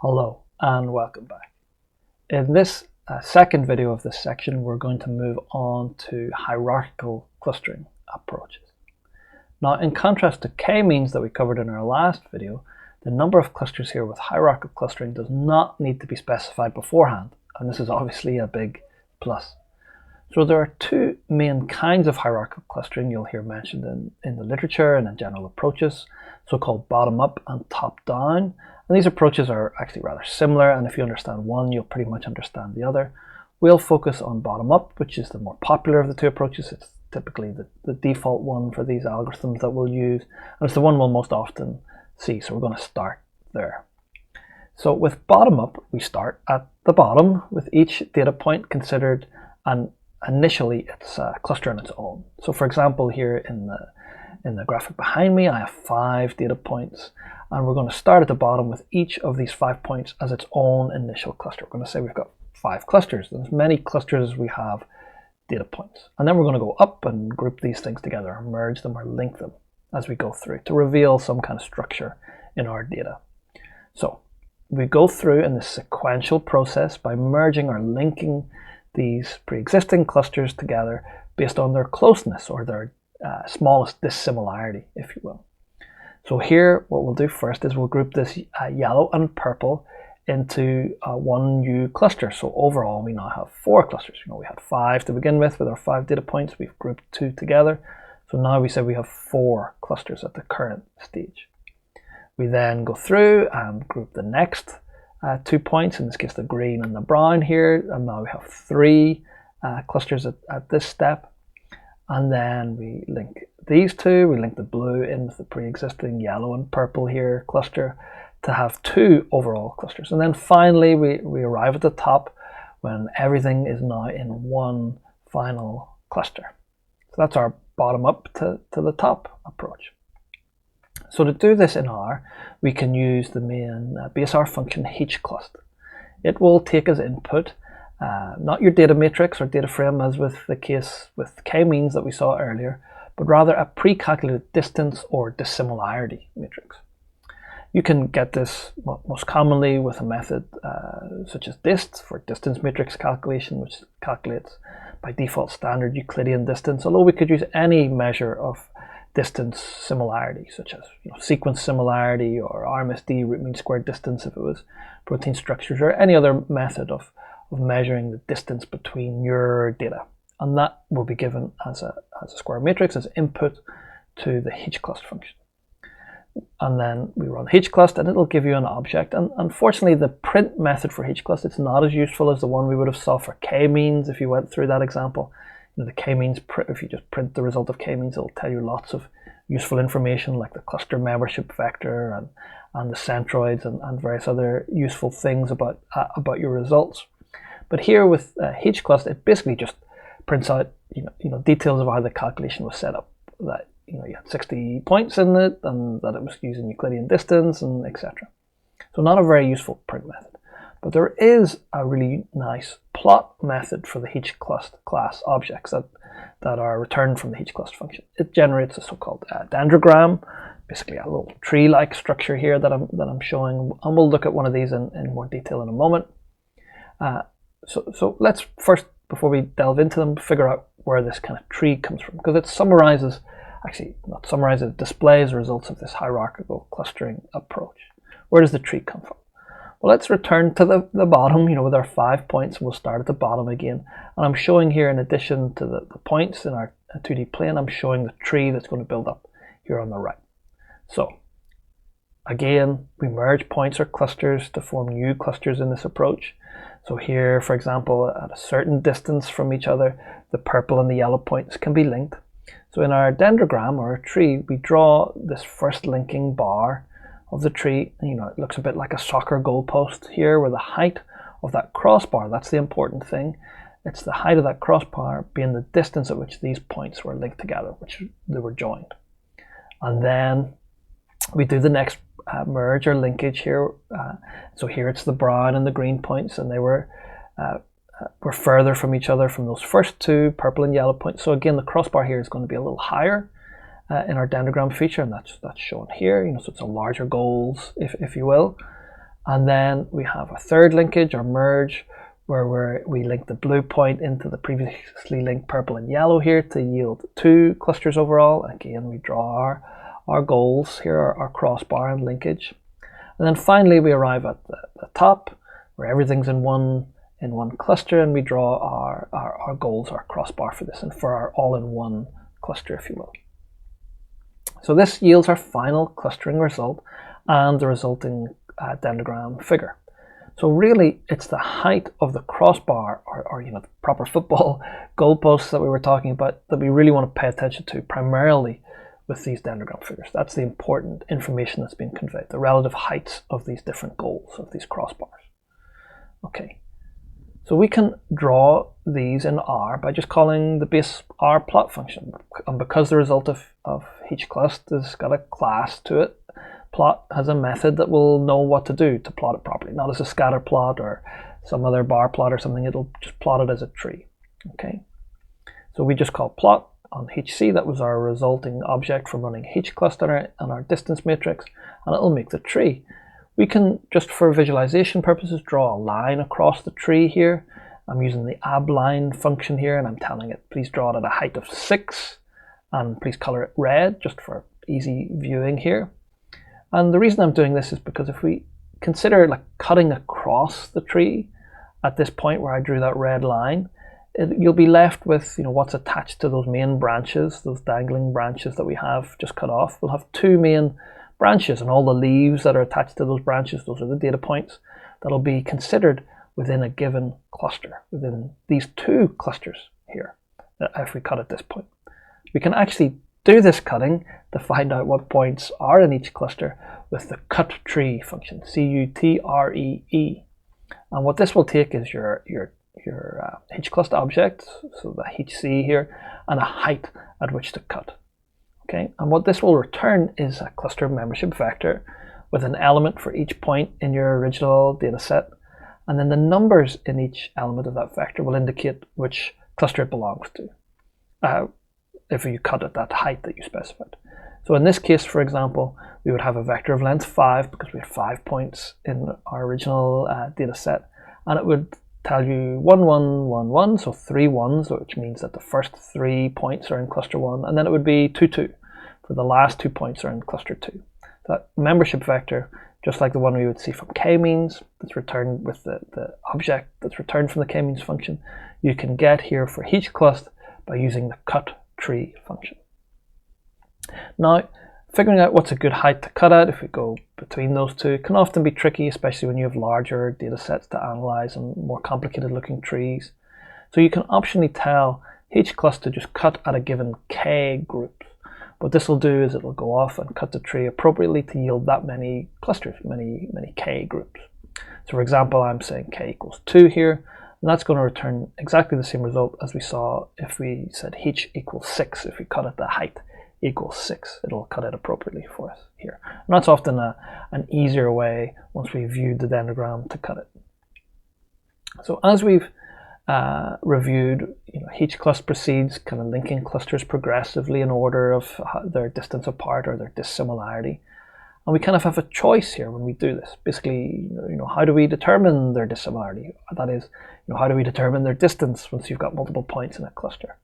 Hello and welcome back. In this second video of this section, we're going to move on to hierarchical clustering approaches. Now, in contrast to k-means that we covered in our last video, the number of clusters here with hierarchical clustering does not need to be specified beforehand, and this is obviously a big plus. So there are two main kinds of hierarchical clustering you'll hear mentioned in the literature and in general approaches, so-called bottom-up and top-down. And these approaches are actually rather similar, and if you understand one, you'll pretty much understand the other. We'll focus on bottom-up, which is the more popular of the two approaches. It's typically the default one for these algorithms that we'll use, and it's the one we'll most often see, so we're going to start there. So with bottom-up, we start at the bottom, with each data point considered an initially it's a cluster on its own. So for example, here in the graphic behind me, I have 5 data points, and we're going to start at the bottom with each of these 5 points as its own initial cluster. We're going to say we've got 5 clusters, and as many clusters as we have data points. And then we're going to go up and group these things together, or merge them or link them as we go through to reveal some kind of structure in our data. So we go through in this sequential process by merging or linking these pre-existing clusters together based on their closeness or their smallest dissimilarity, if you will. So here what we'll do first is we'll group this yellow and purple into one new cluster. So overall we now have 4 clusters. We had 5 to begin with our 5 data points. We've grouped 2 together. So now we say we have 4 clusters at the current stage. We then go through and group the next 2 points, in this case the green and the brown here, and now we have 3 clusters at this step. And then we link these two, we link the blue in with the pre-existing yellow and purple here cluster to have 2 overall clusters. And then finally we arrive at the top when everything is now in one final cluster. So that's our bottom up to the top approach. So to do this in R, we can use the main base R function hclust. It will take as input not your data matrix or data frame as with the case with k-means that we saw earlier, but rather a pre-calculated distance or dissimilarity matrix. You can get this most commonly with a method such as dist for distance matrix calculation, which calculates by default standard Euclidean distance, although we could use any measure of distance similarity, such as sequence similarity or RMSD, root mean squared distance if it was protein structures, or any other method of measuring the distance between your data. And that will be given as a square matrix as input to the hclust function. And then we run hclust and it'll give you an object. And unfortunately the print method for hclust, it's not as useful as the one we would have saw for k-means if you went through that example. The k-means, if you just print the result of k-means, it'll tell you lots of useful information like the cluster membership vector and the centroids and various other useful things about your results. But here with hclust, it basically just prints out details of how the calculation was set up. That you had 60 points in it, and that it was using Euclidean distance, and etc. So not a very useful print method. But there is a really nice plot method for the hclust class objects that are returned from the hclust function. It generates a so-called dendrogram, basically a little tree-like structure here that I'm showing, and we'll look at one of these in more detail in a moment. So let's first, before we delve into them, figure out where this kind of tree comes from, because it summarizes, actually not summarizes, it displays the results of this hierarchical clustering approach. Where does the tree come from? Well, let's return to the bottom, with our 5 points, and we'll start at the bottom again. And I'm showing here, in addition to the points in our 2D plane, I'm showing the tree that's going to build up here on the right. So again, we merge points or clusters to form new clusters in this approach. So here, for example, at a certain distance from each other, the purple and the yellow points can be linked. So in our dendrogram or a tree, we draw this first linking bar of the tree. It looks a bit like a soccer goalpost here, where the height of that crossbar, that's the important thing. It's the height of that crossbar being the distance at which these points were linked together, which they were joined. And then we do the next merge or linkage here. So here it's the brown and the green points, and they were further from each other from those first 2 purple and yellow points. So again, the crossbar here is going to be a little higher in our dendrogram feature, and that's shown here. So it's a larger goals, if you will. And then we have a third linkage or merge where we link the blue point into the previously linked purple and yellow here to yield 2 clusters overall. Again, we draw our goals here, our crossbar and linkage. And then finally we arrive at the top where everything's in one cluster, and we draw our goals, our crossbar for this, and for our all-in-one cluster, if you will. So this yields our final clustering result and the resulting dendrogram figure. So really, it's the height of the crossbar, or the proper football goalposts that we were talking about, that we really want to pay attention to primarily with these dendrogram figures. That's the important information that's being conveyed, the relative heights of these different goals, of these crossbars. Okay, so we can draw these in R by just calling the base R plot function. And because the result of each cluster has got a class to it, plot has a method that will know what to do to plot it properly, not as a scatter plot or some other bar plot or something. It'll just plot it as a tree. Okay, so we just call plot on HC. That was our resulting object from running H cluster and our distance matrix, and it'll make the tree. We can, just for visualization purposes, draw a line across the tree here. I'm using the abline function here, and I'm telling it, please draw it at a height of 6, and please color it red, just for easy viewing here. And the reason I'm doing this is because if we consider like cutting across the tree at this point where I drew that red line, you'll be left with what's attached to those main branches, those dangling branches that we have just cut off. We'll have 2 main branches, and all the leaves that are attached to those branches, those are the data points that'll be considered within a given cluster, within these 2 clusters here, if we cut at this point. We can actually do this cutting to find out what points are in each cluster with the cut tree function, C-U-T-R-E-E. And what this will take is your H cluster object, so the HC here, and a height at which to cut. Okay, and what this will return is a cluster membership vector with an element for each point in your original data set, and then the numbers in each element of that vector will indicate which cluster it belongs to, if you cut at that height that you specified. So in this case, for example, we would have a vector of length 5 because we have 5 points in our original data set, and it would tell you 1, 1, 1, 1, so 3 ones, which means that the first 3 points are in cluster 1, and then it would be 2, 2, for the last 2 points are in cluster 2. So that membership vector, just like the one we would see from k-means, that's returned with the object that's returned from the k-means function, you can get here for each cluster by using the cut tree function. Now, figuring out what's a good height to cut at, if we go between those two, can often be tricky, especially when you have larger data sets to analyze and more complicated looking trees. So you can optionally tell each cluster just cut at a given k groups. What this will do is it will go off and cut the tree appropriately to yield that many clusters, many k groups. So for example, I'm saying k equals 2 here, and that's going to return exactly the same result as we saw if we said h equals 6. If we cut at the height equals 6, it'll cut it appropriately for us here. And that's often an easier way, once we've viewed the dendrogram, to cut it. So as we've reviewed, each cluster proceeds kind of linking clusters progressively in order of their distance apart or their dissimilarity. And we kind of have a choice here when we do this. Basically, how do we determine their dissimilarity? That is, how do we determine their distance once you've got multiple points in a cluster?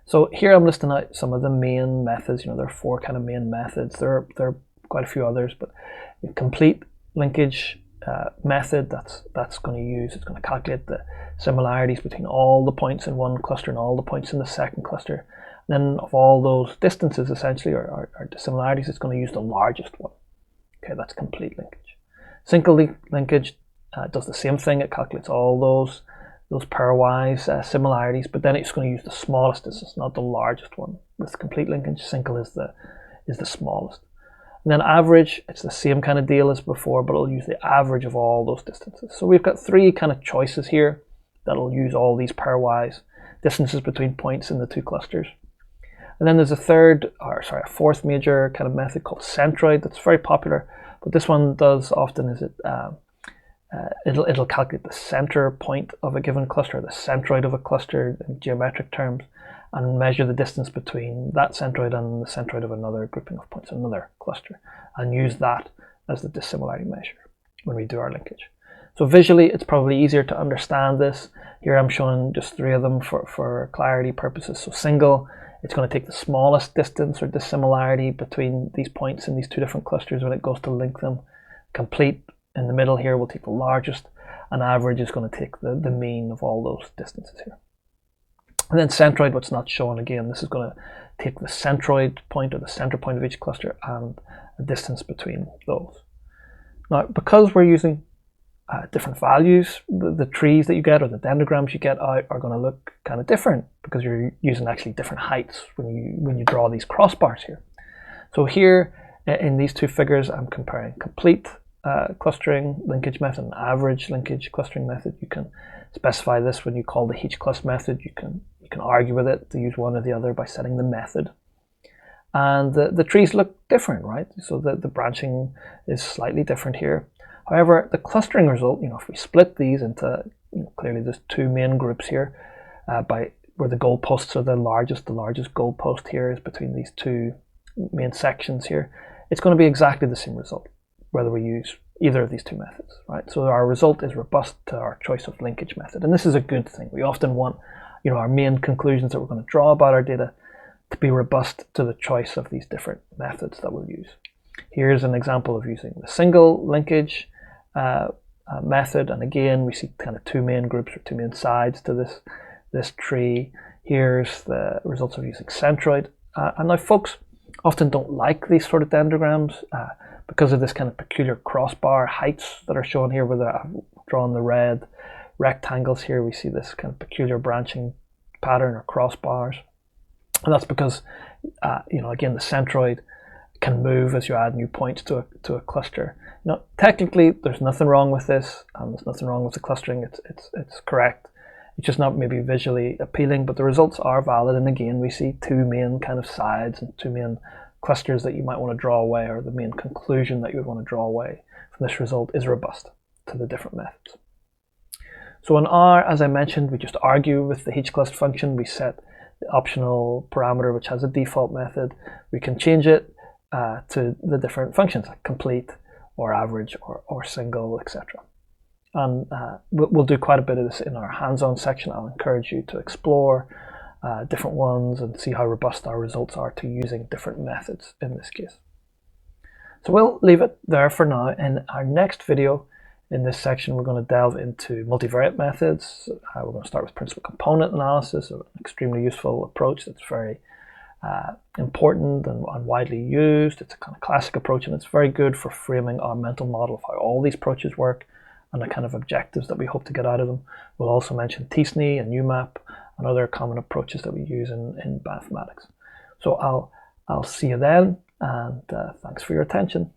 So here I'm listing out some of the main methods. There are 4 kind of main methods. There are quite a few others, but the complete linkage method that's going to use, it's going to calculate the similarities between all the points in one cluster and all the points in the second cluster. Then of all those distances, essentially, or dissimilarities, it's going to use the largest one. Okay, that's complete linkage. Single linkage does the same thing. It calculates all those pairwise similarities, but then it's going to use the smallest distance, not the largest one. With complete linkage, single is the smallest. And then average, it's the same kind of deal as before, but it'll use the average of all those distances. So we've got 3 kind of choices here that'll use all these pairwise distances between points in the 2 clusters. And then there's a fourth major kind of method called centroid that's very popular. What this one does often is it'll calculate the center point of a given cluster, the centroid of a cluster in geometric terms, and measure the distance between that centroid and the centroid of another grouping of points in another cluster, and use that as the dissimilarity measure. when we do our linkage. So visually, it's probably easier to understand this. Here I'm showing just 3 of them for clarity purposes. So single, it's going to take the smallest distance or dissimilarity between these points in these 2 different clusters when it goes to link them. Complete, in the middle here, will take the largest, and average is going to take the mean of all those distances here. And then centroid, what's not shown again, this is going to take the centroid point or the center point of each cluster and a distance between those. Now, because we're using different values, the trees that you get or the dendrograms you get out are going to look kind of different because you're using actually different heights when you draw these crossbars here. So here in these 2 figures, I'm comparing complete clustering linkage method and average linkage clustering method. You can specify this when you call the hclust method. You can argue with it to use one or the other by setting the method. And the trees look different, right? So the branching is slightly different here. However, the clustering result, if we split these into, clearly there's 2 main groups here, by where the goalposts are the largest goalpost here is between these 2 main sections here. It's going to be exactly the same result, whether we use either of these 2 methods, right? So our result is robust to our choice of linkage method. And this is a good thing. We often want, our main conclusions that we're going to draw about our data to be robust to the choice of these different methods that we'll use. Here's an example of using the single linkage method, and again we see kind of 2 main groups or 2 main sides to this tree. Here's the results of using centroid, and now folks often don't like these sort of dendrograms because of this kind of peculiar crossbar heights that are shown here. Where I've drawn the red rectangles here, we see this kind of peculiar branching pattern or crossbars, and that's because again the centroid can move as you add new points to a cluster. Technically there's nothing wrong with this, and there's nothing wrong with the clustering. It's correct. It's just not maybe visually appealing, but the results are valid. And again, we see 2 main kind of sides and 2 main clusters that you might want to draw away, or the main conclusion that you would want to draw away from this result is robust to the different methods. So in R, as I mentioned, we just argue with the hclust function. We set the optional parameter which has a default method. We can change it to the different functions like complete or average or single, etc. And we'll do quite a bit of this in our hands-on section. I'll encourage you to explore different ones and see how robust our results are to using different methods in this case. So we'll leave it there for now. In our next video in this section, we're going to delve into multivariate methods. We're going to start with principal component analysis, an extremely useful approach that's very important and widely used. It's a kind of classic approach, and it's very good for framing our mental model of how all these approaches work and the kind of objectives that we hope to get out of them. We'll also mention TSNE and UMAP and other common approaches that we use in mathematics. So I'll see you then, and thanks for your attention.